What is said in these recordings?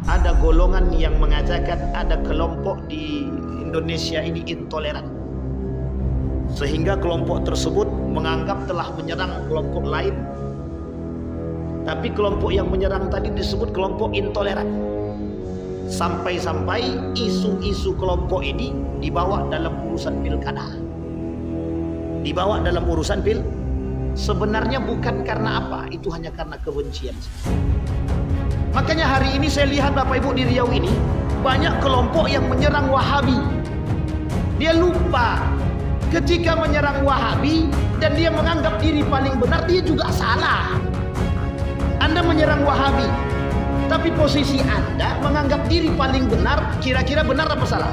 Ada golongan yang mengatakan ada kelompok di Indonesia ini intoleran, sehingga kelompok tersebut menganggap telah menyerang kelompok lain. Tapi kelompok yang menyerang tadi disebut kelompok intoleran. Sampai-sampai isu-isu kelompok ini dibawa dalam urusan pilkada, dibawa dalam urusan sebenarnya bukan karena apa, itu hanya karena kebencian. Makanya hari ini saya lihat Bapak Ibu di Riau ini banyak kelompok yang menyerang Wahabi. Dia lupa ketika menyerang Wahabi dan dia menganggap diri paling benar, dia juga salah. Anda menyerang Wahabi, tapi posisi Anda menganggap diri paling benar, kira-kira benar apa salah?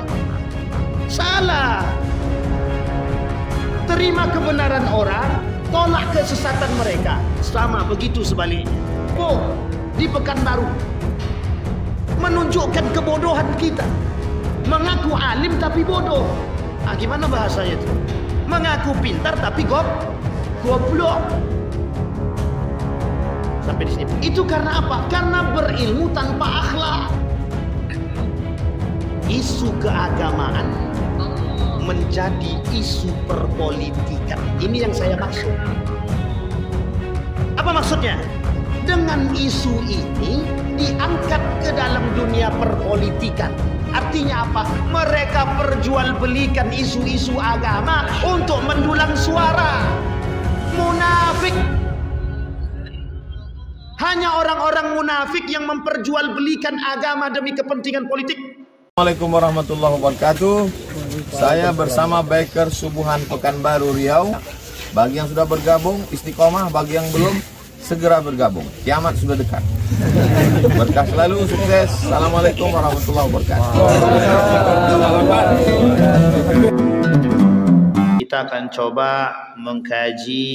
Salah. Terima kebenaran orang, tolak kesesatan mereka. Sama begitu sebaliknya. Oh, di Pekanbaru menunjukkan kebodohan kita. Mengaku alim tapi bodoh. Gimana bahasanya itu? Mengaku pintar tapi goblok. Sampai di sini. Itu karena apa? Karena berilmu tanpa akhlak. Isu keagamaan menjadi isu perpolitikan. Ini yang saya maksud. Apa maksudnya? Dengan isu ini diangkat ke dalam dunia perpolitikan. Artinya apa? Mereka perjualbelikan isu-isu agama untuk mendulang suara. Munafik. Hanya orang-orang munafik yang memperjualbelikan agama demi kepentingan politik. Assalamualaikum warahmatullahi wabarakatuh. Saya bersama Biker Subuhan Pekanbaru Riau. Bagi yang sudah bergabung, istiqomah. Bagi yang belum, segera bergabung. Kiamat sudah dekat. Berkah selalu, sukses. Assalamualaikum warahmatullahi wabarakatuh. Kita akan coba mengkaji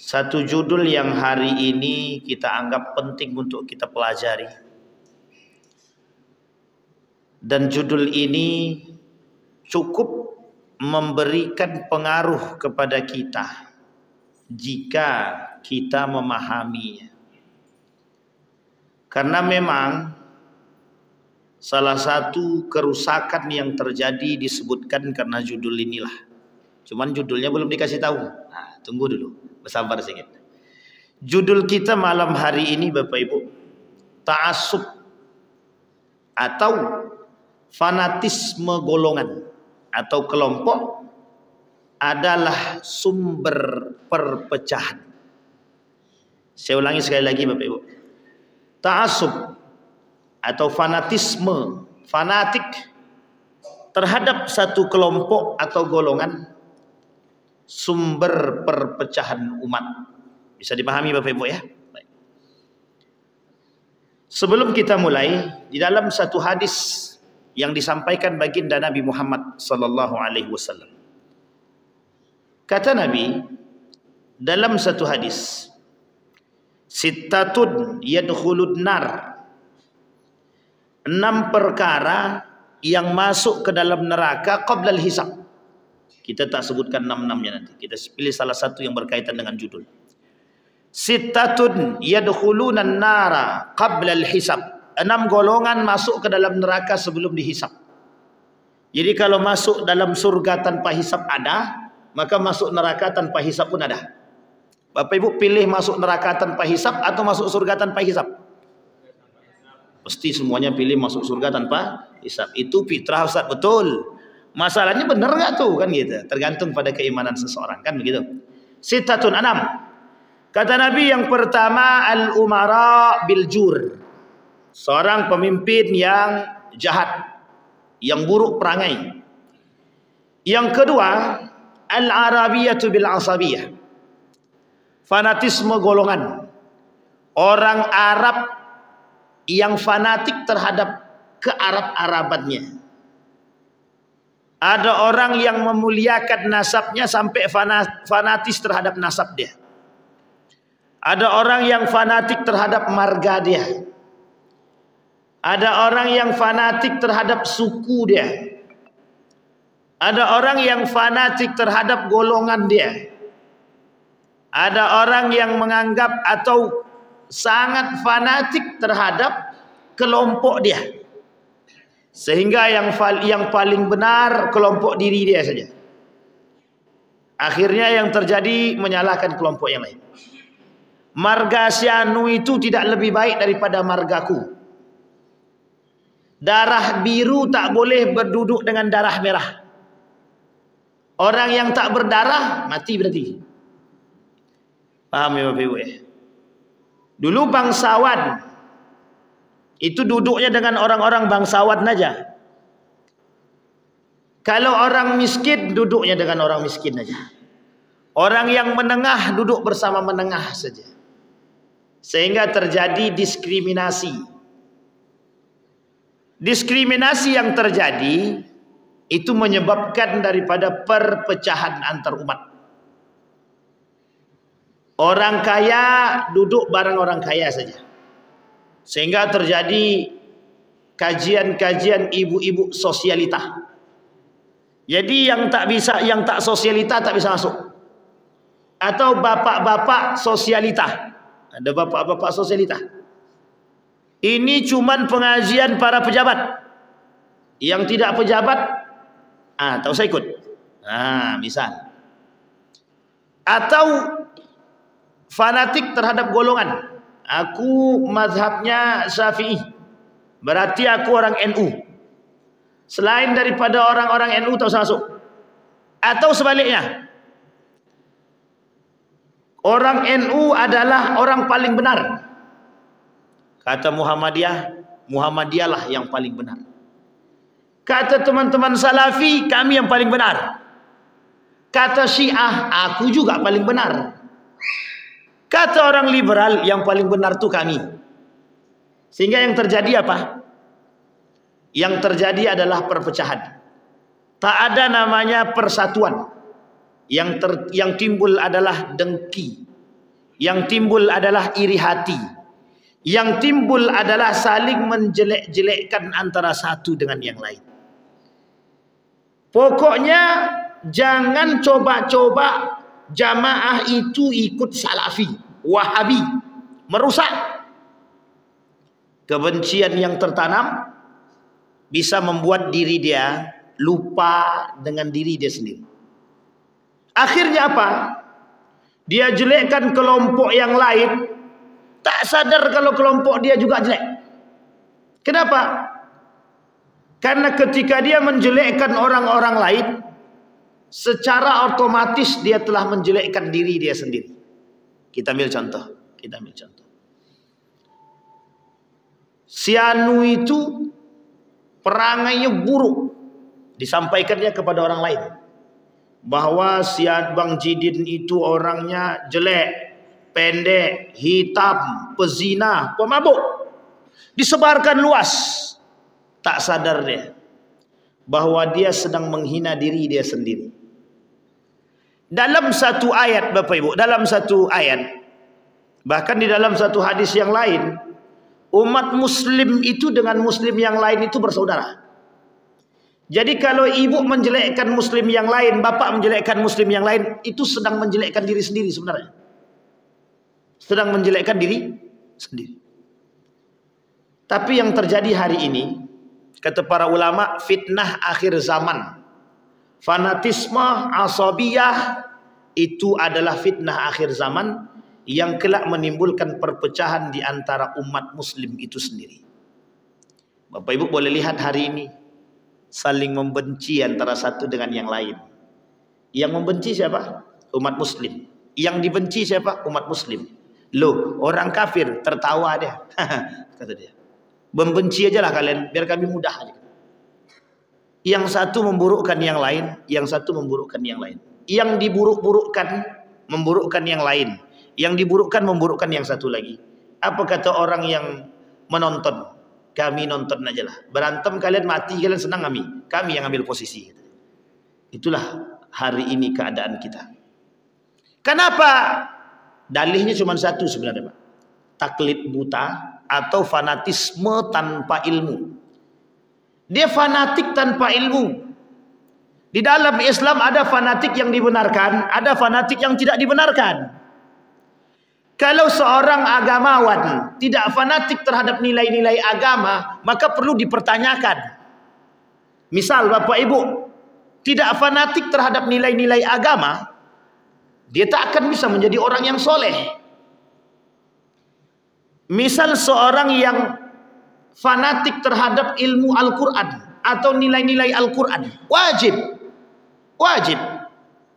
satu judul yang hari ini kita anggap penting untuk kita pelajari. Dan judul ini cukup memberikan pengaruh kepada kita jika kita memahaminya. Karena memang salah satu kerusakan yang terjadi disebutkan karena judul inilah. Cuman judulnya belum dikasih tahu. Tunggu dulu, bersabar sedikit. Judul kita malam hari ini Bapak Ibu, ta'assub atau fanatisme golongan atau kelompok adalah sumber perpecahan. Saya ulangi sekali lagi Bapak Ibu. Ta'assub atau fanatisme, fanatik terhadap satu kelompok atau golongan, sumber perpecahan umat. Bisa dipahami Bapak Ibu ya? Baik. Sebelum kita mulai, di dalam satu hadis yang disampaikan baginda Nabi Muhammad sallallahu alaihi wasallam, kata Nabi dalam satu hadis, sittatun yadkhulun nar, 6 perkara yang masuk ke dalam neraka qabla al-hisab. Kita tak sebutkan 6-6-nya nanti. Kita pilih salah satu yang berkaitan dengan judul. Sittatun yadkhulunan nara qabla al-hisab. 6 golongan masuk ke dalam neraka sebelum dihisab. Jadi kalau masuk dalam surga tanpa hisab ada, maka masuk neraka tanpa hisab pun ada. Bapak Ibu pilih masuk neraka tanpa hisab atau masuk surga tanpa hisab? Pasti semuanya pilih masuk surga tanpa hisab. Itu fitrah Ustaz, betul. Masalahnya benar nggak tuh kan gitu? Tergantung pada keimanan seseorang kan begitu. Sittatun 6. Kata Nabi yang pertama al-umara bil jur. Seorang pemimpin yang jahat, yang buruk perangai. Yang kedua al-arabiyatu bil asabiyah. Fanatisme golongan. Orang Arab yang fanatik terhadap kearab-arabannya. Ada orang yang memuliakan nasabnya sampai fanatis terhadap nasab dia. Ada orang yang fanatik terhadap marga dia. Ada orang yang fanatik terhadap suku dia. Ada orang yang fanatik terhadap golongan dia. Ada orang yang menganggap atau sangat fanatik terhadap kelompok dia, sehingga yang paling benar kelompok diri dia saja. Akhirnya yang terjadi menyalahkan kelompok yang lain. Marga si anu itu tidak lebih baik daripada margaku. Darah biru tak boleh berduduk dengan darah merah. Orang yang tak berdarah mati berarti. Paham ya Bapak Ibu ya? Dulu bangsawan itu duduknya dengan orang-orang bangsawan aja. Kalau orang miskin duduknya dengan orang miskin aja. Orang yang menengah duduk bersama menengah saja. Sehingga terjadi diskriminasi. Diskriminasi yang terjadi itu menyebabkan daripada perpecahan antar umat. Orang kaya duduk bareng orang kaya saja. Sehingga terjadi kajian-kajian ibu-ibu sosialita. Jadi yang tak sosialita tak bisa masuk. Atau bapak-bapak sosialita. Ada bapak-bapak sosialita. Ini cuman pengajian para pejabat. Yang tidak pejabat, tak usah ikut. Misal. Atau fanatik terhadap golongan. Aku mazhabnya Syafi'i. Berarti aku orang NU. Selain daripada orang-orang NU tak usah masuk. Atau sebaliknya. Orang NU adalah orang paling benar. Kata Muhammadiyah lah yang paling benar. Kata teman-teman Salafi, kami yang paling benar. Kata Syiah, aku juga paling benar. Kata orang liberal, yang paling benar tuh kami. Sehingga yang terjadi apa? Yang terjadi adalah perpecahan. Tak ada namanya persatuan. Yang timbul adalah dengki. Yang timbul adalah iri hati. Yang timbul adalah saling menjelek-jelekkan antara satu dengan yang lain. Pokoknya jangan coba-coba jamaah itu ikut Salafi, Wahabi, merusak. Kebencian yang tertanam bisa membuat diri dia lupa dengan diri dia sendiri. Akhirnya apa? Dia jelekkan kelompok yang lain, tak sadar kalau kelompok dia juga jelek. Kenapa? Karena ketika dia menjelekkan orang-orang lain, secara otomatis dia telah menjelekkan diri dia sendiri. Kita ambil contoh. Si anu itu perangainya buruk, disampaikannya kepada orang lain. Bahwa si Bang Jidin itu orangnya jelek, pendek, hitam, pezina, pemabuk. Disebarkan luas. Tak sadar dia bahwa dia sedang menghina diri dia sendiri. Dalam satu ayat Bapak Ibu, bahkan di dalam satu hadis yang lain, umat muslim itu dengan muslim yang lain itu bersaudara. Jadi kalau ibu menjelekkan muslim yang lain, bapak menjelekkan muslim yang lain, itu sedang menjelekkan diri sendiri sebenarnya. Sedang menjelekkan diri sendiri. Tapi yang terjadi hari ini, kata para ulama, fitnah akhir zaman. Fanatisme, asabiyah, itu adalah fitnah akhir zaman yang kelak menimbulkan perpecahan di antara umat muslim itu sendiri. Bapak Ibu boleh lihat hari ini, saling membenci antara satu dengan yang lain. Yang membenci siapa? Umat muslim. Yang dibenci siapa? Umat muslim. Loh, orang kafir tertawa dia. Kata dia. Membenci aja lah kalian, biar kami mudah aja. Yang satu memburukkan yang lain, yang satu memburukkan yang lain. Yang diburuk-burukkan, memburukkan yang lain. Yang diburukkan, memburukkan yang satu lagi. Apa kata orang yang menonton? Kami nonton aja lah. Berantem kalian mati, kalian senang kami yang ambil posisi. Itulah hari ini keadaan kita. Kenapa? Dalihnya cuma satu sebenarnya, Pak. Taklid buta atau fanatisme tanpa ilmu. Dia fanatik tanpa ilmu. Di dalam Islam ada fanatik yang dibenarkan, ada fanatik yang tidak dibenarkan. Kalau seorang agamawan tidak fanatik terhadap nilai-nilai agama, maka perlu dipertanyakan. Misal Bapak Ibu tidak fanatik terhadap nilai-nilai agama, dia tak akan bisa menjadi orang yang soleh. Misal seorang yang fanatik terhadap ilmu Al-Quran atau nilai-nilai Al-Quran, wajib,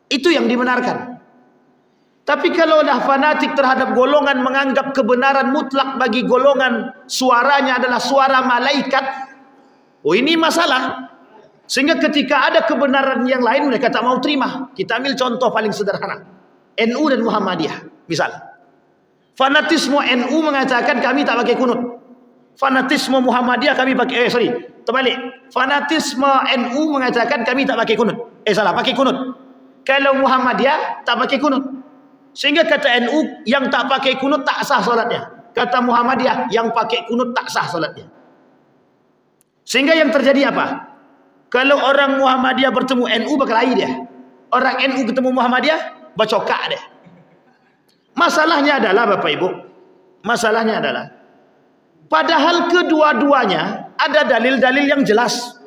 itu yang dibenarkan. Tapi kalau dah fanatik terhadap golongan menganggap kebenaran mutlak bagi golongan suaranya adalah suara malaikat, oh ini masalah. Sehingga ketika ada kebenaran yang lain mereka tak mau terima. Kita ambil contoh paling sederhana, NU dan Muhammadiyah. Misal fanatisme NU mengatakan kami tak pakai kunut, fanatisme Muhammadiyah kami pakai, terbalik. Fanatisme NU mengatakan kami tak pakai kunut, pakai kunut. Kalau Muhammadiyah tak pakai kunut. Sehingga kata NU yang tak pakai kunut tak sah solatnya. Kata Muhammadiyah yang pakai kunut tak sah solatnya. Sehingga yang terjadi apa? Kalau orang Muhammadiyah bertemu NU berkelahi dia. Orang NU ketemu Muhammadiyah bercokak dia. Masalahnya adalah Bapak Ibu, masalahnya adalah padahal kedua-duanya ada dalil-dalil yang jelas.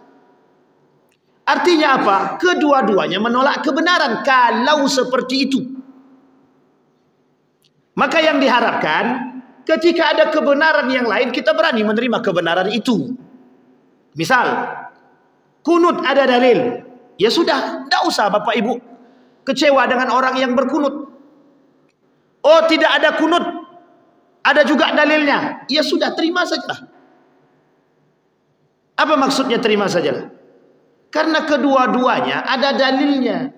Artinya apa? Kedua-duanya menolak kebenaran kalau seperti itu. Maka yang diharapkan ketika ada kebenaran yang lain kita berani menerima kebenaran itu. Misal kunut ada dalil, ya sudah, tidak usah Bapak Ibu kecewa dengan orang yang berkunut. Oh tidak ada kunut, ada juga dalilnya, ya sudah terima saja. Apa maksudnya terima saja? Karena kedua-duanya ada dalilnya.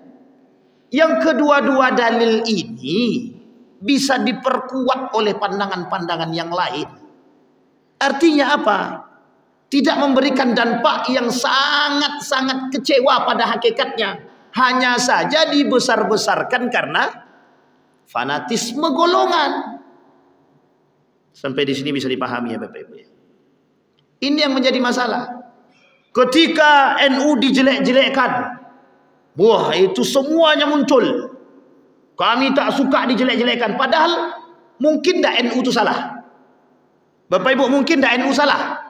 Yang kedua-dua dalil ini bisa diperkuat oleh pandangan-pandangan yang lain. Artinya apa? Tidak memberikan dampak yang sangat-sangat kecewa pada hakikatnya. Hanya saja dibesar-besarkan karena fanatisme golongan. Sampai di sini bisa dipahami ya Bapak Ibu. Ini yang menjadi masalah. Ketika NU dijelek-jelekkan, wah itu semuanya muncul. Kami tak suka dijelek-jelekkan. Padahal mungkin dah NU itu salah. Bapak Ibu, mungkin dah NU salah.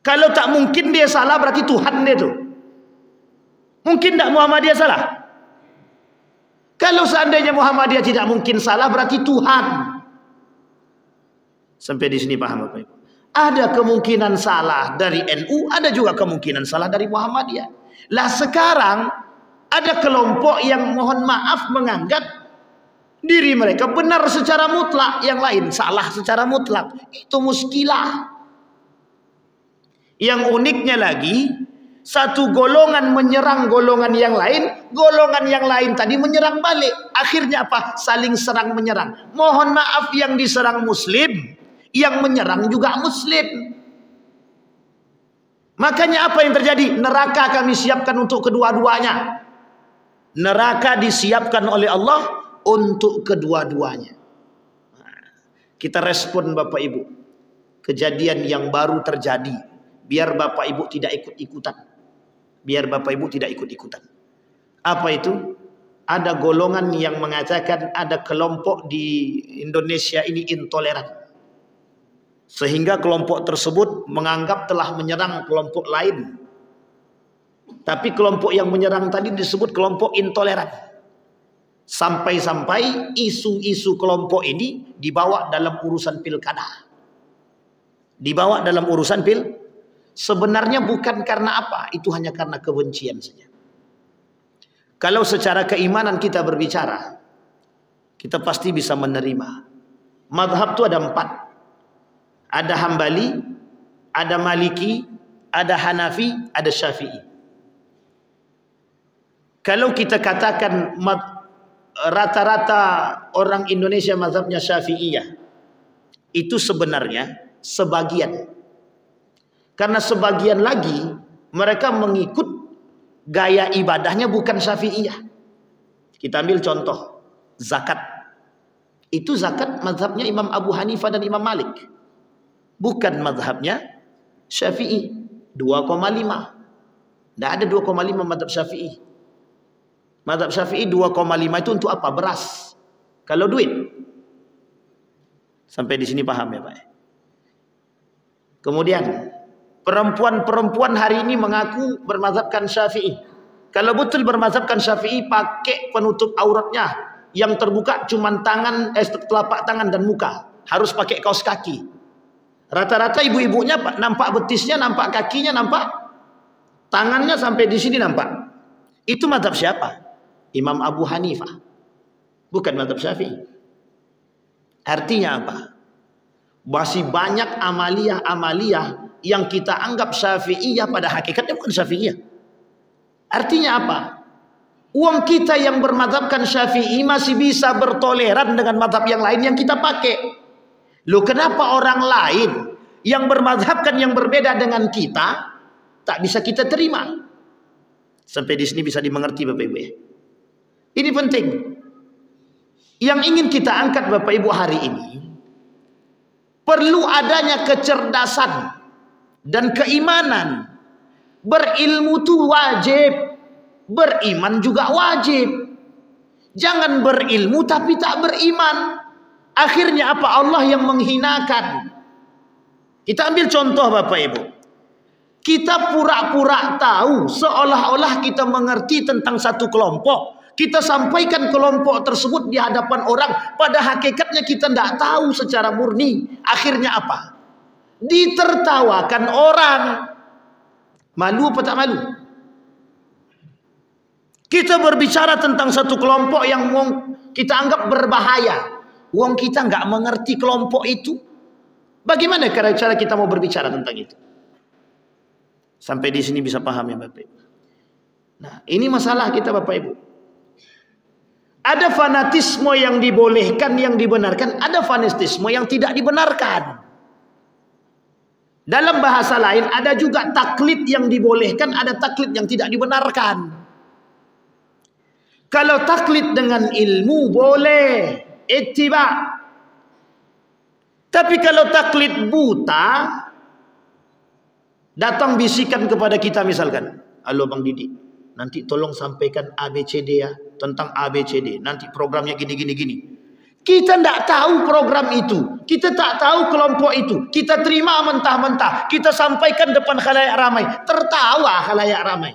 Kalau tak mungkin dia salah berarti Tuhan dia tu. Mungkin tak Muhammadiyah salah. Kalau seandainya Muhammadiyah tidak mungkin salah berarti Tuhan. Sampai di sini paham Bapak Ibu? Ada kemungkinan salah dari NU, ada juga kemungkinan salah dari Muhammadiyah. Lah sekarang ada kelompok yang mohon maaf menganggap diri mereka benar secara mutlak, yang lain salah secara mutlak. Itu muskilah. Yang uniknya lagi, satu golongan menyerang golongan yang lain tadi menyerang balik. Akhirnya apa? Saling serang menyerang. Mohon maaf, yang diserang Muslim, yang menyerang juga Muslim. Makanya apa yang terjadi? Neraka kami siapkan untuk kedua-duanya. Neraka disiapkan oleh Allah untuk kedua-duanya. Kita respon Bapak Ibu. Kejadian yang baru terjadi, biar Bapak Ibu tidak ikut-ikutan. Biar Bapak Ibu tidak ikut-ikutan. Apa itu? Ada golongan yang mengatakan ada kelompok di Indonesia ini intoleran. Sehingga kelompok tersebut menganggap telah menyerang kelompok lain. Tapi kelompok yang menyerang tadi disebut kelompok intoleran. Sampai-sampai isu-isu kelompok ini dibawa dalam urusan pilkada. Dibawa dalam urusan sebenarnya bukan karena apa, itu hanya karena kebencian saja. Kalau secara keimanan kita berbicara, kita pasti bisa menerima. Madhab itu ada 4. Ada Hambali, ada Maliki, ada Hanafi, ada Syafi'i. Kalau kita katakan rata-rata orang Indonesia mazhabnya Syafi'iyah, itu sebenarnya sebagian. Karena sebagian lagi mereka mengikut gaya ibadahnya bukan Syafi'iyah. Kita ambil contoh zakat. Itu zakat mazhabnya Imam Abu Hanifah dan Imam Malik. Bukan mazhabnya Syafi'i. 2,5. Tidak ada 2,5 mazhab Syafi'i. Mazhab Syafi'i 2,5 itu untuk apa? Beras. Kalau duit. Sampai di sini paham ya Pak? Kemudian perempuan-perempuan hari ini mengaku bermazhabkan Syafi'i. Kalau betul bermazhabkan Syafi'i, pakai penutup auratnya yang terbuka cuma tangan, telapak tangan dan muka. Harus pakai kaos kaki. Rata-rata ibu-ibunya nampak betisnya, nampak kakinya, nampak tangannya sampai di sini nampak. Itu mazhab siapa? Imam Abu Hanifah. Bukan mazhab Syafi'i. Artinya apa? Masih banyak amaliyah-amaliyah yang kita anggap Syafi'iyah, pada hakikatnya bukan Syafi'iyah. Artinya apa? Uang kita yang bermadzhabkan Syafi'i masih bisa bertoleran dengan mazhab yang lain yang kita pakai. Loh, kenapa orang lain yang bermadzhabkan yang berbeda dengan kita tak bisa kita terima? Sampai di sini bisa dimengerti Bapak Ibu ya. Ini penting. Yang ingin kita angkat Bapak Ibu hari ini, perlu adanya kecerdasan dan keimanan. Berilmu itu wajib, beriman juga wajib. Jangan berilmu tapi tak beriman. Akhirnya apa? Allah yang menghinakan. Kita ambil contoh Bapak Ibu. Kita pura-pura tahu, seolah-olah kita mengerti tentang satu kelompok. Kita sampaikan kelompok tersebut di hadapan orang, pada hakikatnya kita tidak tahu secara murni. Akhirnya apa? Ditertawakan orang. Malu apa tak malu? Kita berbicara tentang satu kelompok yang kita anggap berbahaya. Wong kita nggak mengerti kelompok itu. Bagaimana cara kita mau berbicara tentang itu? Sampai di sini bisa paham ya Bapak Ibu. Nah, ini masalah kita Bapak Ibu. Ada fanatisme yang dibolehkan, yang dibenarkan. Ada fanatisme yang tidak dibenarkan. Dalam bahasa lain ada juga taklid yang dibolehkan, ada taklid yang tidak dibenarkan. Kalau taklid dengan ilmu boleh, ittiba. Tapi kalau taklid buta, datang bisikan kepada kita misalkan, halo Bang Didi, nanti tolong sampaikan ABCD ya, tentang ABCD, nanti programnya gini. Kita tidak tahu program itu, kita tak tahu kelompok itu, kita terima mentah-mentah, kita sampaikan depan khalayak ramai, tertawa khalayak ramai.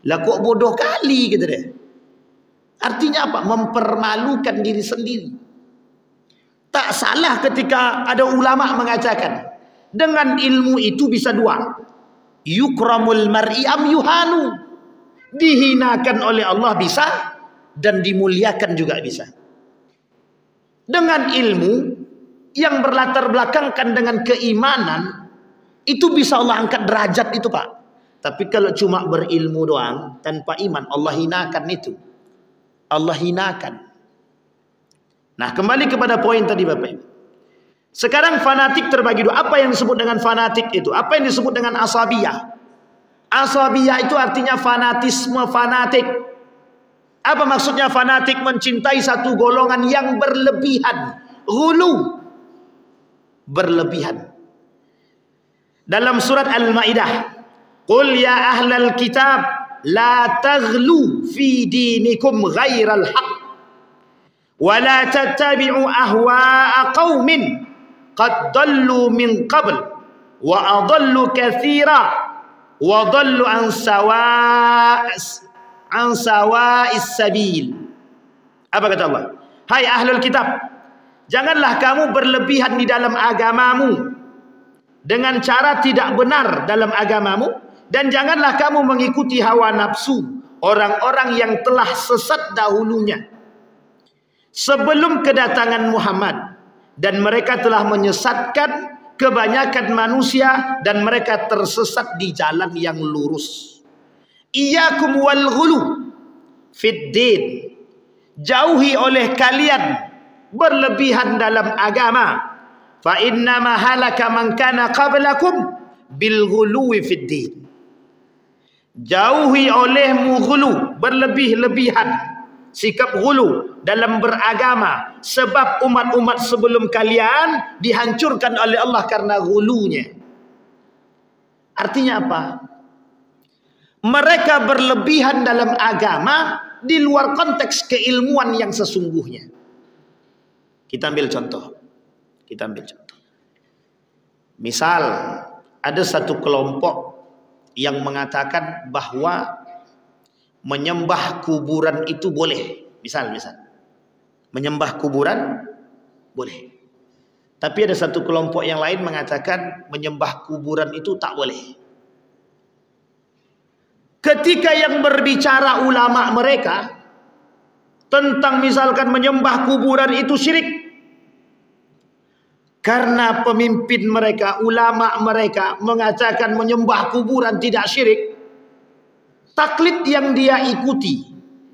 Lah kok bodoh kali gitu deh. Artinya apa? Mempermalukan diri sendiri. Tak salah ketika ada ulama mengatakan, dengan ilmu itu bisa dua. Yukramul mar'i am yuhanu. Dihinakan oleh Allah bisa, dan dimuliakan juga bisa. Dengan ilmu yang berlatar belakangkan dengan keimanan, itu bisa Allah angkat derajat itu Pak. Tapi kalau cuma berilmu doang tanpa iman, Allah hinakan itu. Allah hinakan. Nah, kembali kepada poin tadi Bapak Ibu. Sekarang fanatik terbagi dua. Apa yang disebut dengan fanatik itu? Apa yang disebut dengan asabiyah? Asabiyah itu artinya fanatisme, fanatik. Apa maksudnya fanatik? Mencintai satu golongan yang berlebihan. Ghulu. Berlebihan. Dalam surat Al-Ma'idah, Qul ya ahlal kitab la taghlu fi dinikum ghairal haq wa la tattabi'u ahwa'a qaumin qad dallu min qabl wa adallu katsira wa dallu an sawa'is sabil. Apa kata Allah? Hai ahlul kitab, janganlah kamu berlebihan di dalam agamamu dengan cara tidak benar dalam agamamu, dan janganlah kamu mengikuti hawa nafsu orang-orang yang telah sesat dahulunya sebelum kedatangan Muhammad, dan mereka telah menyesatkan kebanyakan manusia dan mereka tersesat di jalan yang lurus. Iyyakum wal ghulu fid din. Jauhi oleh kalian berlebihan dalam agama. Fa inna ma halaka man kana qablakum bil ghuluwi fid din. Jauhi olehmu ghulu, berlebih-lebihan, sikap ghulu dalam beragama, sebab umat-umat sebelum kalian dihancurkan oleh Allah karena ghulunya. Artinya apa? Mereka berlebihan dalam agama di luar konteks keilmuan yang sesungguhnya. Kita ambil contoh. Kita ambil contoh. Misal ada satu kelompok yang mengatakan bahwa menyembah kuburan itu boleh. Misal menyembah kuburan boleh. Tapi ada satu kelompok yang lain mengatakan menyembah kuburan itu tak boleh. Ketika yang berbicara ulama mereka tentang misalkan menyembah kuburan itu syirik, karena pemimpin mereka, ulama mereka mengatakan menyembah kuburan tidak syirik, taklid yang dia ikuti,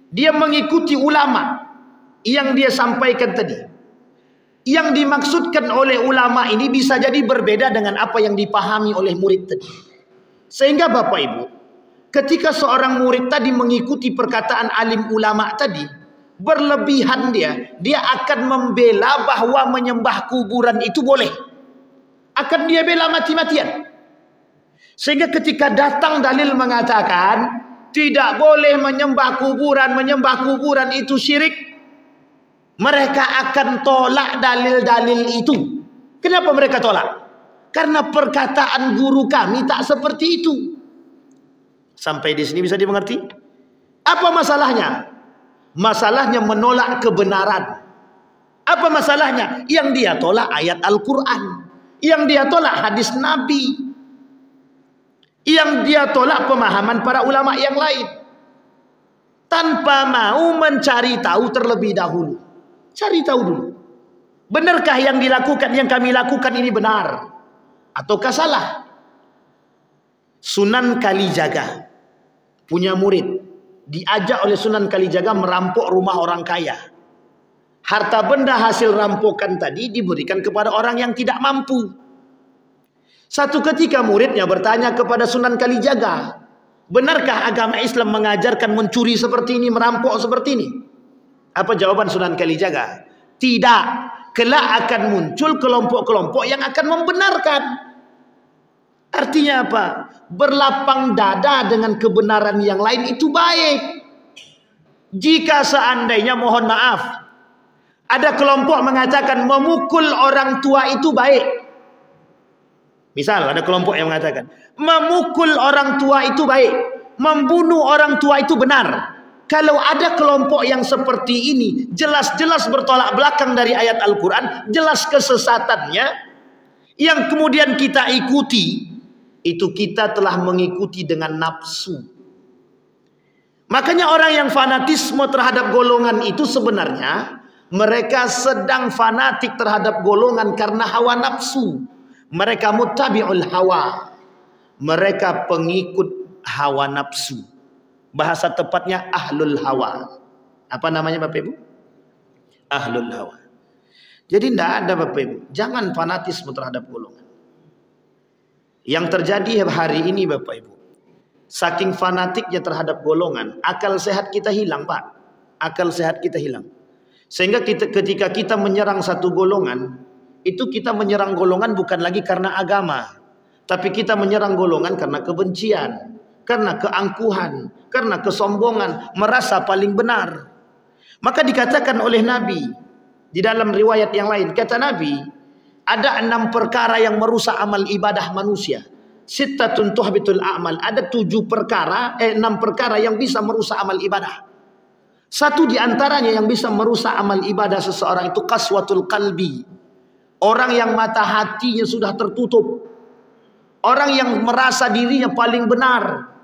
dia mengikuti ulama yang dia sampaikan tadi. Yang dimaksudkan oleh ulama ini bisa jadi berbeda dengan apa yang dipahami oleh murid tadi. Sehingga Bapak Ibu, ketika seorang murid tadi mengikuti perkataan alim ulama tadi, berlebihan dia akan membela bahwa menyembah kuburan itu boleh. Akan dia bela mati-matian. Sehingga ketika datang dalil mengatakan tidak boleh menyembah kuburan itu syirik, mereka akan tolak dalil-dalil itu. Kenapa mereka tolak? Karena perkataan guru kami tak seperti itu. Sampai di sini bisa dimengerti? Apa masalahnya? Masalahnya menolak kebenaran. Apa masalahnya? Yang dia tolak ayat Al-Quran, yang dia tolak hadis Nabi, yang dia tolak pemahaman para ulama yang lain, tanpa mau mencari tahu terlebih dahulu. Cari tahu dulu, benarkah yang dilakukan, yang kami lakukan ini benar ataukah salah? Sunan Kalijaga punya murid, diajak oleh Sunan Kalijaga merampok rumah orang kaya. Harta benda hasil rampokan tadi diberikan kepada orang yang tidak mampu. Satu ketika muridnya bertanya kepada Sunan Kalijaga, benarkah agama Islam mengajarkan mencuri seperti ini, merampok seperti ini? Apa jawaban Sunan Kalijaga? Tidak. Kelak akan muncul kelompok-kelompok yang akan membenarkan. Artinya apa? Berlapang dada dengan kebenaran yang lain itu baik. Jika seandainya, mohon maaf, ada kelompok mengatakan memukul orang tua itu baik. Misal ada kelompok yang mengatakan memukul orang tua itu baik, membunuh orang tua itu benar. Kalau ada kelompok yang seperti ini, jelas-jelas bertolak belakang dari ayat Al-Quran, jelas kesesatannya, yang kemudian kita ikuti, itu kita telah mengikuti dengan nafsu. Makanya orang yang fanatisme terhadap golongan itu sebenarnya mereka sedang fanatik terhadap golongan karena hawa nafsu. Mereka muttabi'ul hawa, mereka pengikut hawa nafsu. Bahasa tepatnya ahlul hawa. Apa namanya Bapak Ibu? Ahlul hawa. Jadi tidak ada Bapak Ibu, jangan fanatisme terhadap golongan. Yang terjadi hari ini Bapak Ibu, saking fanatiknya terhadap golongan, akal sehat kita hilang Pak. Akal sehat kita hilang. Sehingga ketika kita menyerang satu golongan, itu kita menyerang golongan bukan lagi karena agama, tapi kita menyerang golongan karena kebencian, karena keangkuhan, karena kesombongan, merasa paling benar. Maka dikatakan oleh Nabi di dalam riwayat yang lain, kata Nabi, ada 6 perkara yang merusak amal ibadah manusia. Sittatun tuhbitul a'mal, ada 6 perkara yang bisa merusak amal ibadah. Satu di antaranya yang bisa merusak amal ibadah seseorang itu qaswatul qalbi. Orang yang mata hatinya sudah tertutup. Orang yang merasa dirinya paling benar.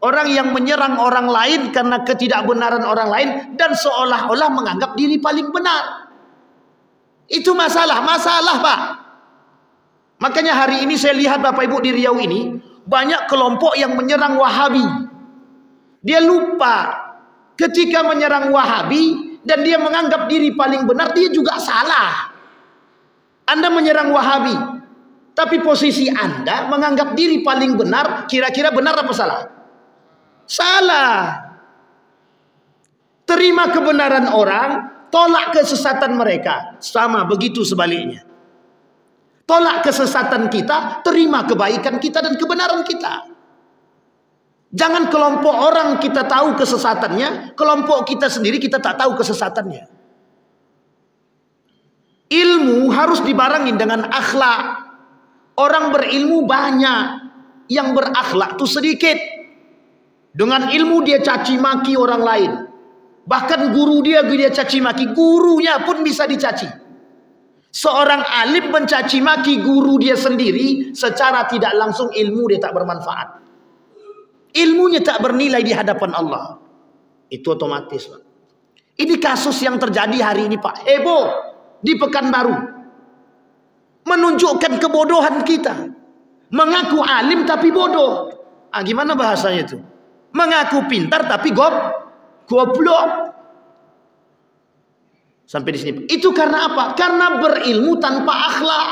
Orang yang menyerang orang lain karena ketidakbenaran orang lain dan seolah-olah menganggap diri paling benar. Itu masalah Pak. Makanya hari ini saya lihat Bapak Ibu di Riau ini banyak kelompok yang menyerang Wahabi. Dia lupa ketika menyerang Wahabi dan dia menganggap diri paling benar, dia juga salah. Anda menyerang Wahabi, tapi posisi Anda menganggap diri paling benar, kira-kira benar apa salah? Salah. Terima kebenaran orang, tolak kesesatan mereka. Sama begitu sebaliknya. Tolak kesesatan kita, terima kebaikan kita dan kebenaran kita. Jangan kelompok orang kita tahu kesesatannya, kelompok kita sendiri kita tak tahu kesesatannya. Ilmu harus dibarengi dengan akhlak. Orang berilmu banyak, yang berakhlak tuh sedikit. Dengan ilmu dia caci maki orang lain. Bahkan guru dia caci maki, gurunya pun bisa dicaci. Seorang alim mencaci maki guru dia sendiri, secara tidak langsung ilmu dia tak bermanfaat. Ilmunya tak bernilai di hadapan Allah. Itu otomatis, Pak. Ini kasus yang terjadi hari ini, Pak. Heboh di Pekanbaru. Menunjukkan kebodohan kita. Mengaku alim tapi bodoh. Gimana bahasanya itu? Mengaku pintar tapi goblok. Sampai di sini. Itu karena apa? Karena berilmu tanpa akhlak.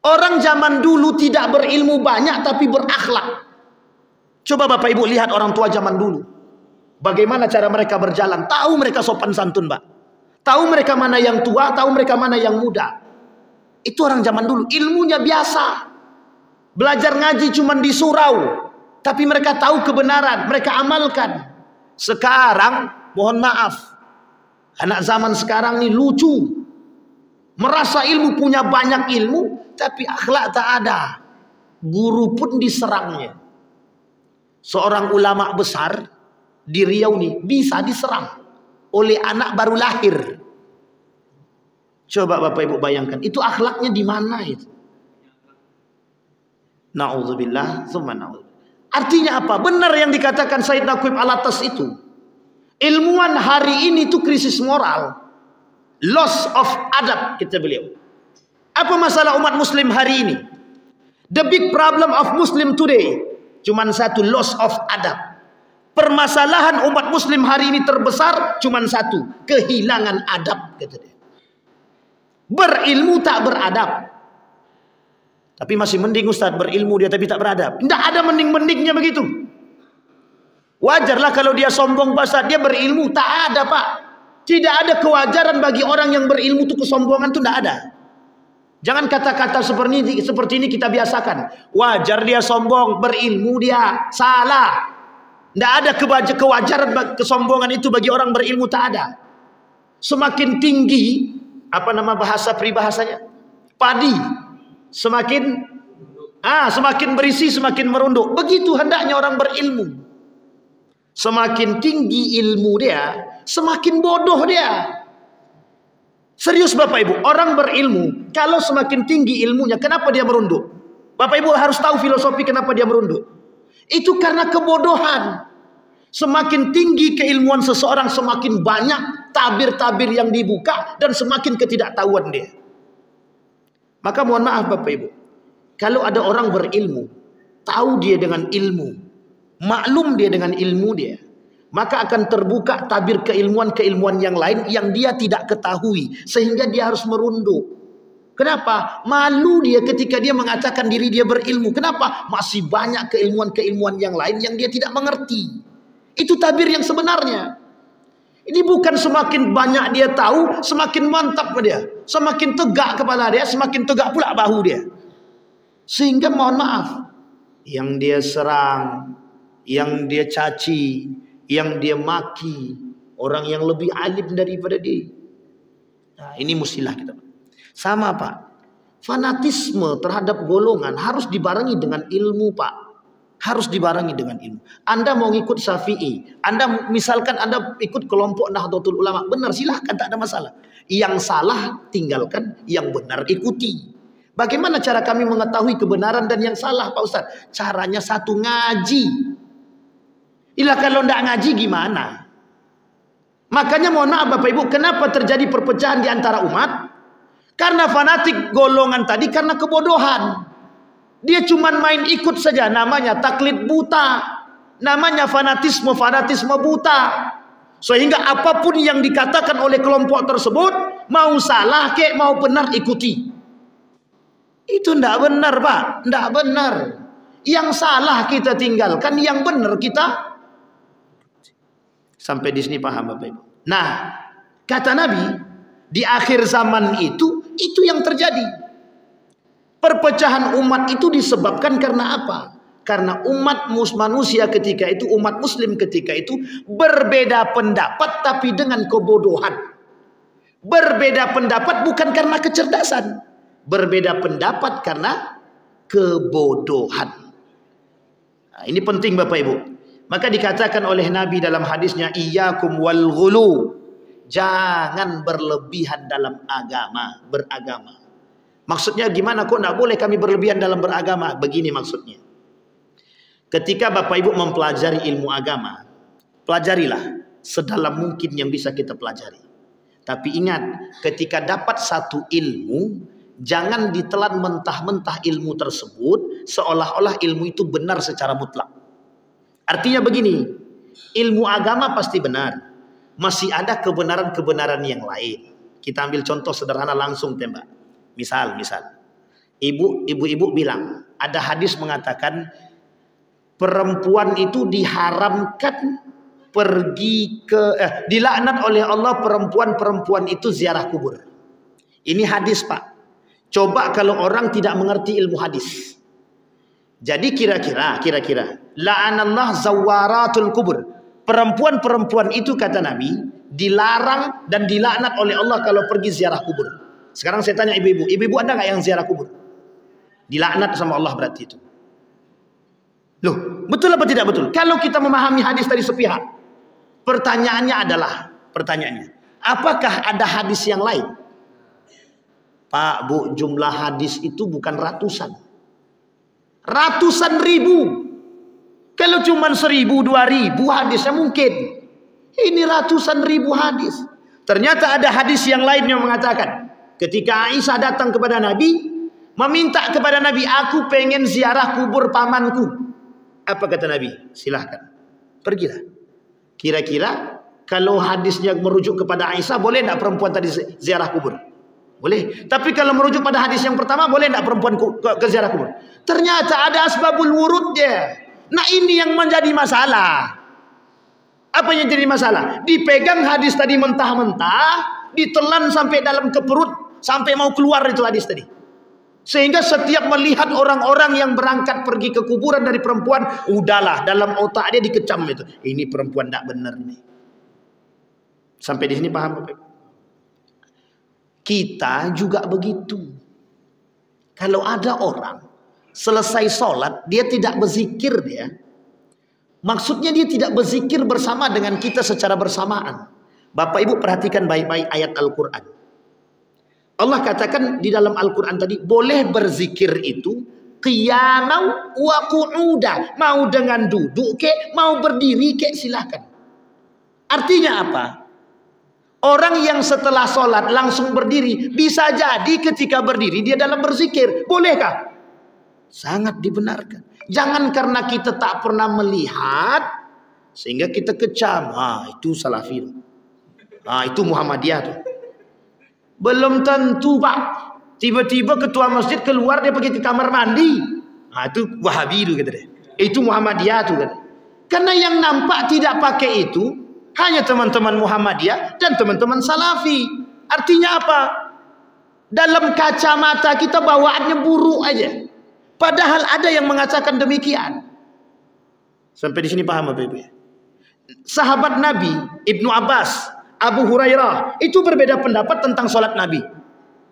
Orang zaman dulu tidak berilmu banyak tapi berakhlak. Coba Bapak Ibu lihat orang tua zaman dulu. Bagaimana cara mereka berjalan? Tahu mereka sopan santun, Pak. Tahu mereka mana yang tua, tahu mereka mana yang muda. Itu orang zaman dulu. Ilmunya biasa. Belajar ngaji cuman di surau. Tapi mereka tahu kebenaran, mereka amalkan. Sekarang, mohon maaf, anak zaman sekarang ini lucu. Merasa ilmu, punya banyak ilmu, tapi akhlak tak ada. Guru pun diserangnya. Seorang ulama besar di Riau ini bisa diserang oleh anak baru lahir. Coba Bapak Ibu bayangkan, itu akhlaknya di mana itu? Na'udzubillah, tsumma na'udzubillah. Artinya apa? Benar yang dikatakan Said Naqib Alatas itu. Ilmuwan hari ini itu krisis moral. Loss of adab, kata beliau. Apa masalah umat muslim hari ini? The big problem of Muslim today, cuman satu, loss of adab. Permasalahan umat muslim hari ini terbesar cuman satu, kehilangan adab, kata dia. Berilmu tak beradab. Tapi masih mending Ustaz, berilmu dia tapi tak beradab. Tidak ada mending-mendingnya begitu. Wajarlah kalau dia sombong, Ustaz, dia berilmu. Tak ada, Pak. Tidak ada kewajaran bagi orang yang berilmu itu, kesombongan itu tidak ada. Jangan kata-kata seperti ini kita biasakan. Wajar dia sombong, berilmu dia. Salah. Tidak ada kewajaran kesombongan itu bagi orang berilmu, tak ada. Semakin tinggi, apa nama bahasa peribahasanya? Padi. Semakin berisi semakin merunduk. Begitu hendaknya orang berilmu. Semakin tinggi ilmu dia, semakin bodoh dia. Serius Bapak Ibu, orang berilmu kalau semakin tinggi ilmunya, kenapa dia merunduk? Bapak Ibu harus tahu filosofi kenapa dia merunduk. Itu karena kebodohan. Semakin tinggi keilmuan seseorang, semakin banyak tabir-tabir yang dibuka dan semakin ketidaktahuan dia. Maka mohon maaf Bapak Ibu, kalau ada orang berilmu, tahu dia dengan ilmu, maklum dia dengan ilmu dia, maka akan terbuka tabir keilmuan-keilmuan yang lain yang dia tidak ketahui, sehingga dia harus merunduk. Kenapa? Malu dia ketika dia mengatakan diri dia berilmu. Kenapa? Masih banyak keilmuan-keilmuan yang lain yang dia tidak mengerti. Itu tabir yang sebenarnya. Ini bukan semakin banyak dia tahu, semakin mantap dia. Semakin tegak kepala dia, semakin tegak pula bahu dia. Sehingga mohon maaf, yang dia serang, yang dia caci, yang dia maki, orang yang lebih alim daripada dia. Nah, ini musilah kita. Sama Pak, fanatisme terhadap golongan harus dibarengi dengan ilmu Pak. Harus dibarengi dengan ilmu. Anda mau ngikut Syafi'i, misalkan Anda ikut kelompok Nahdlatul Ulama, benar silahkan, tak ada masalah. Yang salah tinggalkan, yang benar ikuti. Bagaimana cara kami mengetahui kebenaran dan yang salah Pak Ustaz? Caranya satu, ngaji. Kalau tidak ngaji gimana? Makanya mohon maaf Bapak Ibu, kenapa terjadi perpecahan di antara umat? Karena fanatik golongan tadi, karena kebodohan. Dia cuma main ikut saja, namanya taklid buta, namanya fanatisme buta. Sehingga apapun yang dikatakan oleh kelompok tersebut, mau salah kek mau benar ikuti. Itu tidak benar Pak, tidak benar. Yang salah kita tinggalkan, yang benar kita. Sampai di sini paham Bapak Ibu. Nah, kata Nabi, di akhir zaman itu yang terjadi. Perpecahan umat itu disebabkan karena apa? Karena umat manusia ketika itu, umat muslim ketika itu berbeda pendapat tapi dengan kebodohan. Berbeda pendapat bukan karena kecerdasan. Berbeda pendapat karena kebodohan. Nah, ini penting Bapak Ibu. Maka dikatakan oleh Nabi dalam hadisnya, iyyakum wal ghulu. Jangan berlebihan dalam beragama. Maksudnya gimana kok tidak boleh kami berlebihan dalam beragama? Begini maksudnya. Ketika Bapak Ibu mempelajari ilmu agama, pelajarilah sedalam mungkin yang bisa kita pelajari. Tapi ingat, ketika dapat satu ilmu, jangan ditelan mentah-mentah ilmu tersebut seolah-olah ilmu itu benar secara mutlak. Artinya begini, ilmu agama pasti benar. Masih ada kebenaran-kebenaran yang lain. Kita ambil contoh sederhana langsung tembak. Misal, ibu-ibu bilang, ada hadis mengatakan perempuan itu diharamkan pergi dilaknat oleh Allah perempuan-perempuan itu ziarah kubur. Ini hadis Pak. Coba kalau orang tidak mengerti ilmu hadis. Jadi kira-kira la'anallah zawaratul kubur. Perempuan-perempuan itu kata Nabi dilarang dan dilaknat oleh Allah kalau pergi ziarah kubur. Sekarang saya tanya ibu-ibu ada nggak yang ziarah kubur? Dilaknat sama Allah berarti itu. Loh, betul apa tidak betul? Kalau kita memahami hadis tadi sepihak, pertanyaannya, apakah ada hadis yang lain? Pak, Bu, jumlah hadis itu bukan ratusan. Ratusan ribu. Kalau cuma 1000, 2000 hadisnya mungkin. Ini ratusan ribu hadis. Ternyata ada hadis yang lain yang mengatakan, ketika Aisyah datang kepada Nabi, meminta kepada Nabi, aku pengen ziarah kubur pamanku. Apa kata Nabi? Silahkan, pergilah. Kira-kira kalau hadisnya merujuk kepada Aisyah, boleh tidak perempuan tadi ziarah kubur? Boleh. Tapi kalau merujuk pada hadis yang pertama, boleh tidak perempuan ke ziarah kubur? Ternyata ada asbabul wurudnya. Nah ini yang menjadi masalah. Apa yang jadi masalah? Dipegang hadis tadi mentah-mentah, ditelan sampai dalam ke perut, sampai mau keluar itu hadis tadi. Sehingga setiap melihat orang-orang yang berangkat pergi ke kuburan dari perempuan, udahlah dalam otak dia dikecam itu. Ini perempuan tidak benar nih. Sampai di sini paham Bapak? Kita juga begitu. Kalau ada orang selesai sholat dia tidak berzikir dia. Maksudnya dia tidak berzikir bersama dengan kita secara bersamaan. Bapak Ibu perhatikan baik-baik ayat Al-Quran. Allah katakan di dalam Al-Quran tadi, boleh berzikir itu qiyamau wa qu'uda. Mau dengan duduk kek, mau berdiri kek, silahkan. Artinya apa? Orang yang setelah sholat langsung berdiri, bisa jadi ketika berdiri dia dalam berzikir. Bolehkah? Sangat dibenarkan. Jangan karena kita tak pernah melihat sehingga kita kecam. Itu Salafi. Itu Muhammadiyah tuh. Belum tentu Pak. Tiba-tiba ketua masjid keluar, dia pergi ke kamar mandi. Itu Wahabi itu kata dia. Itu Muhammadiyah tuh kata. Karena yang nampak tidak pakai itu hanya teman-teman Muhammadiyah dan teman-teman Salafi. Artinya apa? Dalam kacamata kita bawaannya buruk aja. Padahal ada yang mengatakan demikian. Sampai di sini paham Bapak Ibu? Sahabat Nabi, Ibnu Abbas, Abu Hurairah, itu berbeda pendapat tentang sholat Nabi.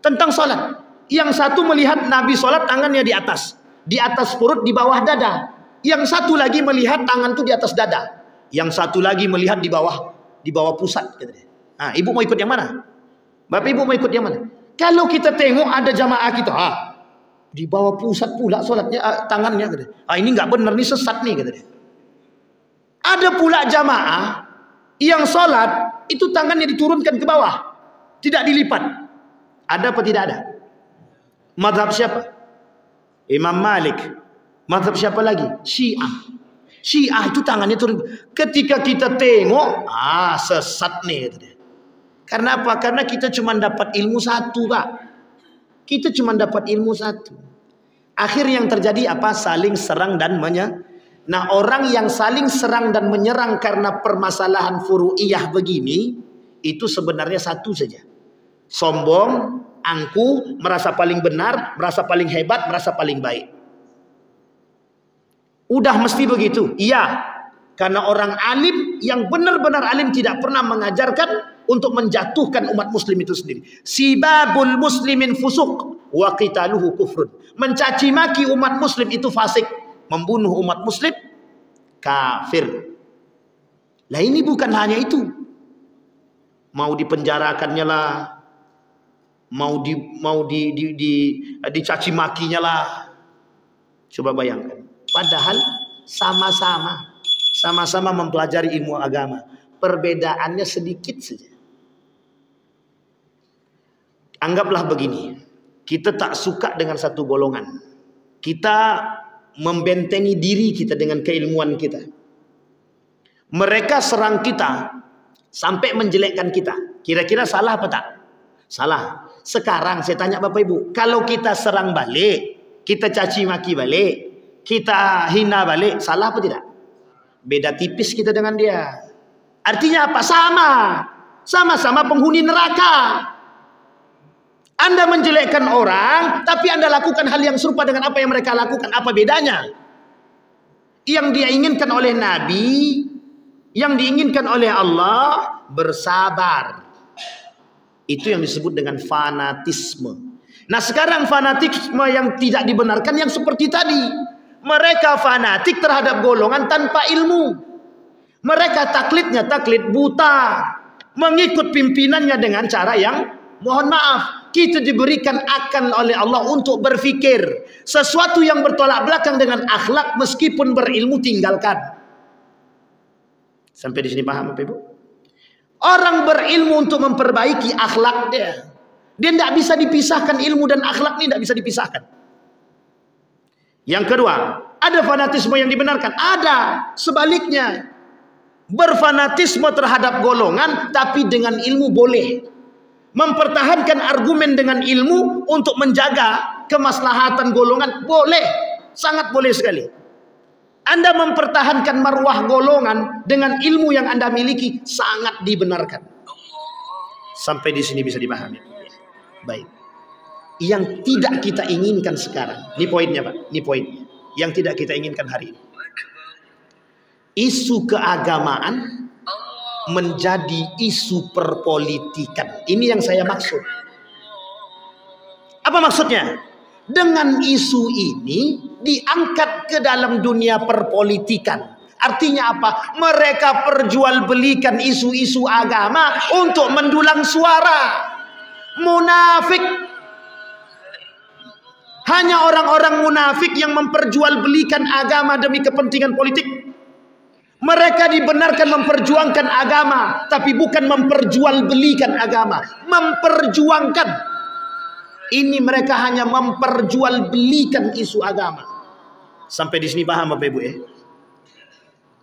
Tentang sholat. Yang satu melihat Nabi sholat tangannya di atas perut, di bawah dada. Yang satu lagi melihat tangan itu di atas dada. Yang satu lagi melihat di bawah pusat. Ibu mau ikut yang mana? Bapak Ibu mau ikut yang mana? Kalau kita tengok ada jamaah kita, di bawah pusat pula sholatnya, tangannya. Ini nggak benar, ini sesat nih. Ada pula jamaah yang sholat itu tangannya diturunkan ke bawah, tidak dilipat. Ada apa tidak ada? Mazhab siapa? Imam Malik. Mazhab siapa lagi? Syiah. Syiah itu tangannya turun. Ketika kita tengok, sesat nih. Karena apa? Karena kita cuma dapat ilmu satu, Pak. Kita cuma dapat ilmu satu. Akhir yang terjadi apa? Saling serang dan menyerang. Nah, orang yang saling serang dan menyerang karena permasalahan furu'iyah begini, itu sebenarnya satu saja. Sombong, angku, merasa paling benar, merasa paling hebat, merasa paling baik. Udah mesti begitu. Iya. Karena orang alim yang benar-benar alim tidak pernah mengajarkan untuk menjatuhkan umat muslim itu sendiri. Sibabul muslimin fusuk wa qitaluhu kufrun. Mencaci maki umat muslim itu fasik, membunuh umat muslim kafir. Lah ini bukan hanya itu. Mau dipenjarakannya lah, mau dicaci makinya lah. Coba bayangkan. Padahal sama-sama mempelajari ilmu agama. Perbedaannya sedikit saja. Anggaplah begini, kita tak suka dengan satu golongan. Kita membentengi diri kita dengan keilmuan kita. Mereka serang kita sampai menjelekkan kita. Kira-kira salah apa tak? Salah. Sekarang saya tanya Bapak Ibu, kalau kita serang balik, kita caci maki balik, kita hina balik, salah apa tidak? Beda tipis kita dengan dia. Artinya apa? Sama-sama penghuni neraka. Anda menjelekkan orang, tapi Anda lakukan hal yang serupa dengan apa yang mereka lakukan. Apa bedanya? Yang dia inginkan oleh Nabi, yang diinginkan oleh Allah, bersabar. Itu yang disebut dengan fanatisme. Nah sekarang fanatisme yang tidak dibenarkan yang seperti tadi. Mereka fanatik terhadap golongan tanpa ilmu. Mereka taklid buta. Mengikut pimpinannya dengan cara yang, mohon maaf, kita diberikan akal oleh Allah untuk berfikir. Sesuatu yang bertolak belakang dengan akhlak meskipun berilmu tinggalkan. Sampai di sini paham Bapak Ibu? Orang berilmu untuk memperbaiki akhlak dia. Dia tidak bisa dipisahkan, ilmu dan akhlak ini tidak bisa dipisahkan. Yang kedua, ada fanatisme yang dibenarkan. Ada sebaliknya. Berfanatisme terhadap golongan tapi dengan ilmu boleh. Mempertahankan argumen dengan ilmu untuk menjaga kemaslahatan golongan boleh, sangat boleh sekali. Anda mempertahankan marwah golongan dengan ilmu yang Anda miliki sangat dibenarkan. Sampai di sini bisa dipahami. Baik. Yang tidak kita inginkan sekarang, ini poinnya Pak, ini poinnya. Yang tidak kita inginkan hari ini. Isu keagamaan menjadi isu perpolitikan. Ini yang saya maksud. Apa maksudnya? Dengan isu ini diangkat ke dalam dunia perpolitikan. Artinya apa? Mereka perjualbelikan isu-isu agama untuk mendulang suara. Munafik. Hanya orang-orang munafik yang memperjualbelikan agama demi kepentingan politik. Mereka dibenarkan memperjuangkan agama, tapi bukan memperjualbelikan agama. Memperjuangkan. Ini mereka hanya memperjualbelikan isu agama. Sampai di sini paham Bapak Ibu ya?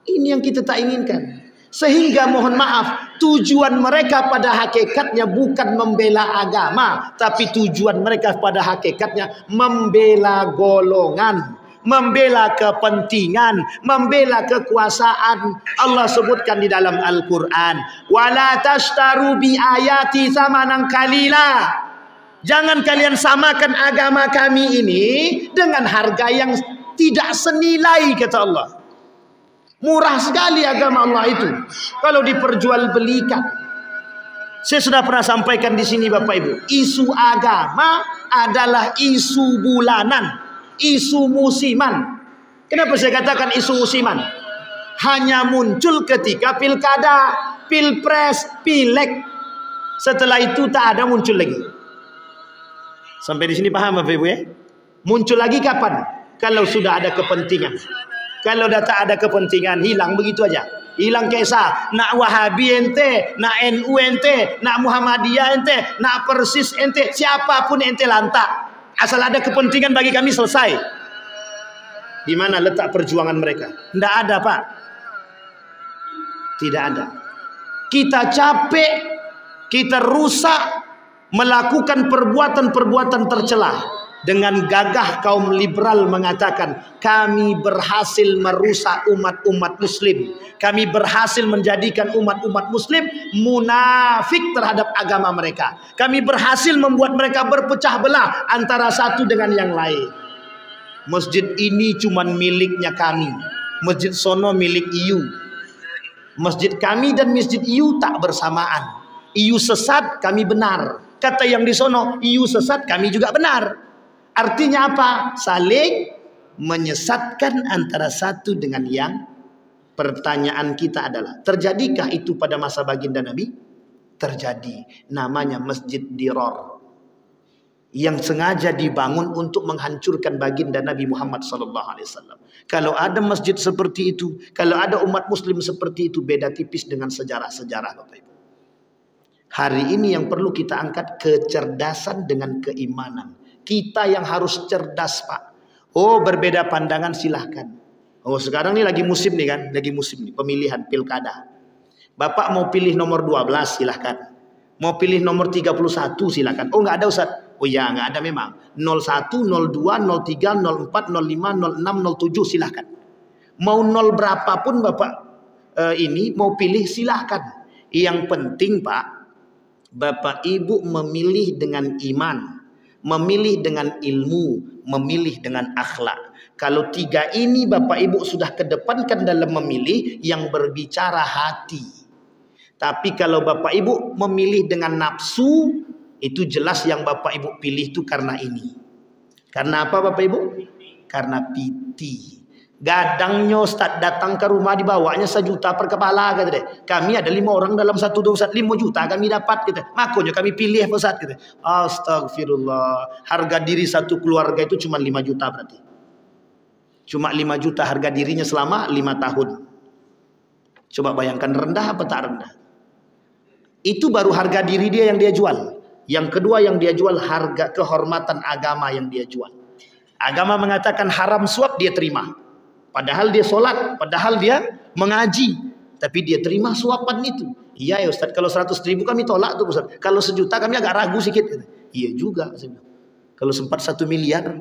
Ini yang kita tak inginkan. Sehingga mohon maaf, tujuan mereka pada hakikatnya bukan membela agama, tapi tujuan mereka pada hakikatnya membela golongan, membela kepentingan, membela kekuasaan. Allah sebutkan di dalam Al-Quran, wala tashtaru bi ayati thamanan qalila. Jangan kalian samakan agama kami ini dengan harga yang tidak senilai, kata Allah. Murah sekali agama Allah itu kalau diperjualbelikan. Saya sudah pernah sampaikan di sini Bapak Ibu, isu agama adalah isu bulanan, isu musiman. Kenapa saya katakan isu musiman? Hanya muncul ketika pilkada, pilpres, pileg. Setelah itu tak ada muncul lagi. Sampai di sini paham Bapak Ibu ya? Muncul lagi kapan? Kalau sudah ada kepentingan. Kalau dah tak ada kepentingan, hilang begitu aja. Hilang kisah. Nak Wahabi ente, nak NU ente, nak Muhammadiyah ente, nak Persis ente, siapapun ente lantak. Asal ada kepentingan bagi kami selesai. Di mana letak perjuangan mereka? Tidak ada Pak. Tidak ada. Kita capek, kita rusak, melakukan perbuatan-perbuatan tercela. Dengan gagah kaum liberal mengatakan, kami berhasil merusak umat-umat muslim. Kami berhasil menjadikan umat-umat muslim munafik terhadap agama mereka. Kami berhasil membuat mereka berpecah belah antara satu dengan yang lain. Masjid ini cuma miliknya kami. Masjid sono milik IU. Masjid kami dan masjid IU tak bersamaan. iu sesat, kami benar. Kata yang di sono, iu sesat, kami juga benar. Artinya apa? Saling menyesatkan antara satu dengan yang. Pertanyaan kita adalah, terjadikah itu pada masa baginda Nabi? Terjadi. Namanya Masjid Dirar, yang sengaja dibangun untuk menghancurkan baginda Nabi Muhammad SAW. Kalau ada masjid seperti itu, kalau ada umat muslim seperti itu, beda tipis dengan sejarah-sejarah Bapak Ibu. Hari ini yang perlu kita angkat kecerdasan dengan keimanan. Kita yang harus cerdas, Pak. Oh, berbeda pandangan silahkan. Oh, sekarang ini lagi musim nih kan, lagi musim nih, pemilihan pilkada. Bapak mau pilih nomor 12 silahkan. Mau pilih nomor 31 silahkan. Oh, nggak ada Ustaz. Oh ya, nggak ada memang. 01, 02, 03, 04, 05, 06, 07 silahkan. Mau 0 berapapun Bapak ini mau pilih silahkan. Yang penting Pak, Bapak Ibu memilih dengan iman, memilih dengan ilmu, memilih dengan akhlak. Kalau 3 ini Bapak Ibu sudah kedepankan dalam memilih, yang berbicara hati. Tapi kalau Bapak Ibu memilih dengan nafsu, itu jelas yang Bapak Ibu pilih itu karena ini. Karena apa Bapak Ibu? Karena piti. Gadangnya Ustaz datang ke rumah dibawanya 1 juta per kepala kata deh. Kami ada 5 orang dalam 1 Ustaz, 5 juta kami dapat kita. Makanya kami pilih Ustaz kita. Astagfirullah. Harga diri satu keluarga itu cuma 5 juta berarti. Cuma 5 juta harga dirinya selama 5 tahun. Coba bayangkan rendah apa tak rendah? Itu baru harga diri dia yang dia jual. Yang kedua yang dia jual harga kehormatan agama yang dia jual. Agama mengatakan haram suap, dia terima. Padahal dia sholat, padahal dia mengaji. Tapi dia terima suapan itu. Iya ya Ustaz, kalau 100.000 kami tolak tuh Ustaz. Kalau 1 juta kami agak ragu sedikit. Iya juga. Kalau sempat 1 miliar,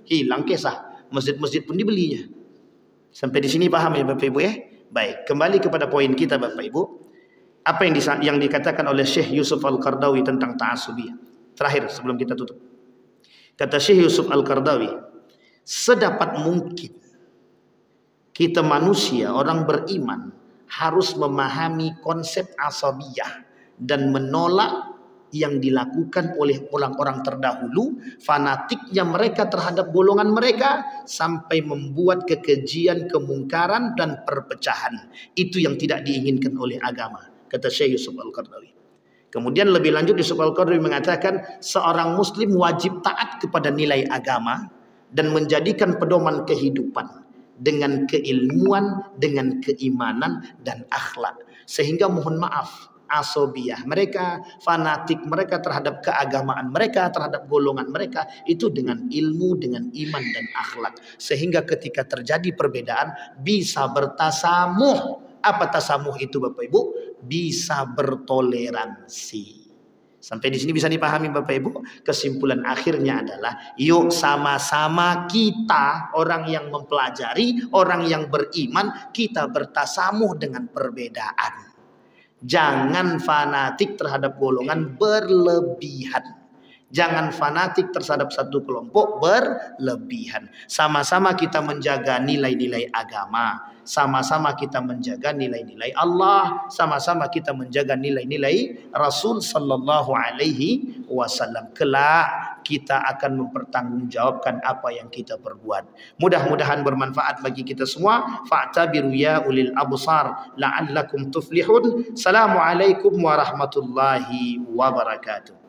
hilang kisah. Masjid-masjid pun dibelinya. Sampai di sini paham ya Bapak Ibu ya? Baik, kembali kepada poin kita Bapak Ibu. Apa yang dikatakan oleh Syekh Yusuf Al-Qardawi tentang ta'asubiyah. Terakhir sebelum kita tutup. Kata Syekh Yusuf Al-Qardawi, sedapat mungkin kita manusia, orang beriman, harus memahami konsep asabiyah dan menolak yang dilakukan oleh orang-orang terdahulu, fanatiknya mereka terhadap golongan mereka, sampai membuat kekejian, kemungkaran dan perpecahan. Itu yang tidak diinginkan oleh agama, kata Syekh Yusuf Al-Qardawi. Kemudian lebih lanjut Yusuf Al-Qardawi mengatakan, seorang muslim wajib taat kepada nilai agama dan menjadikan pedoman kehidupan dengan keilmuan, dengan keimanan dan akhlak. Sehingga mohon maaf, asobiyah mereka, fanatik mereka terhadap keagamaan mereka, terhadap golongan mereka, itu dengan ilmu, dengan iman dan akhlak. Sehingga ketika terjadi perbedaan bisa bertasamuh. Apa tasamuh itu Bapak Ibu? Bisa bertoleransi. Sampai di sini bisa dipahami Bapak Ibu? Kesimpulan akhirnya adalah, yuk sama-sama kita, orang yang mempelajari, orang yang beriman, kita bertasamuh dengan perbedaan. Jangan fanatik terhadap golongan berlebihan. Jangan fanatik terhadap satu kelompok berlebihan. Sama-sama kita menjaga nilai-nilai agama. Sama-sama kita menjaga nilai-nilai Allah. Sama-sama kita menjaga nilai-nilai Rasul Sallallahu Alaihi Wasallam. Kelak kita akan mempertanggungjawabkan apa yang kita perbuat. Mudah-mudahan bermanfaat bagi kita semua. Fa'tabiru ya ulil absar la'allakum tuflihun. Assalamualaikum warahmatullahi wabarakatuh.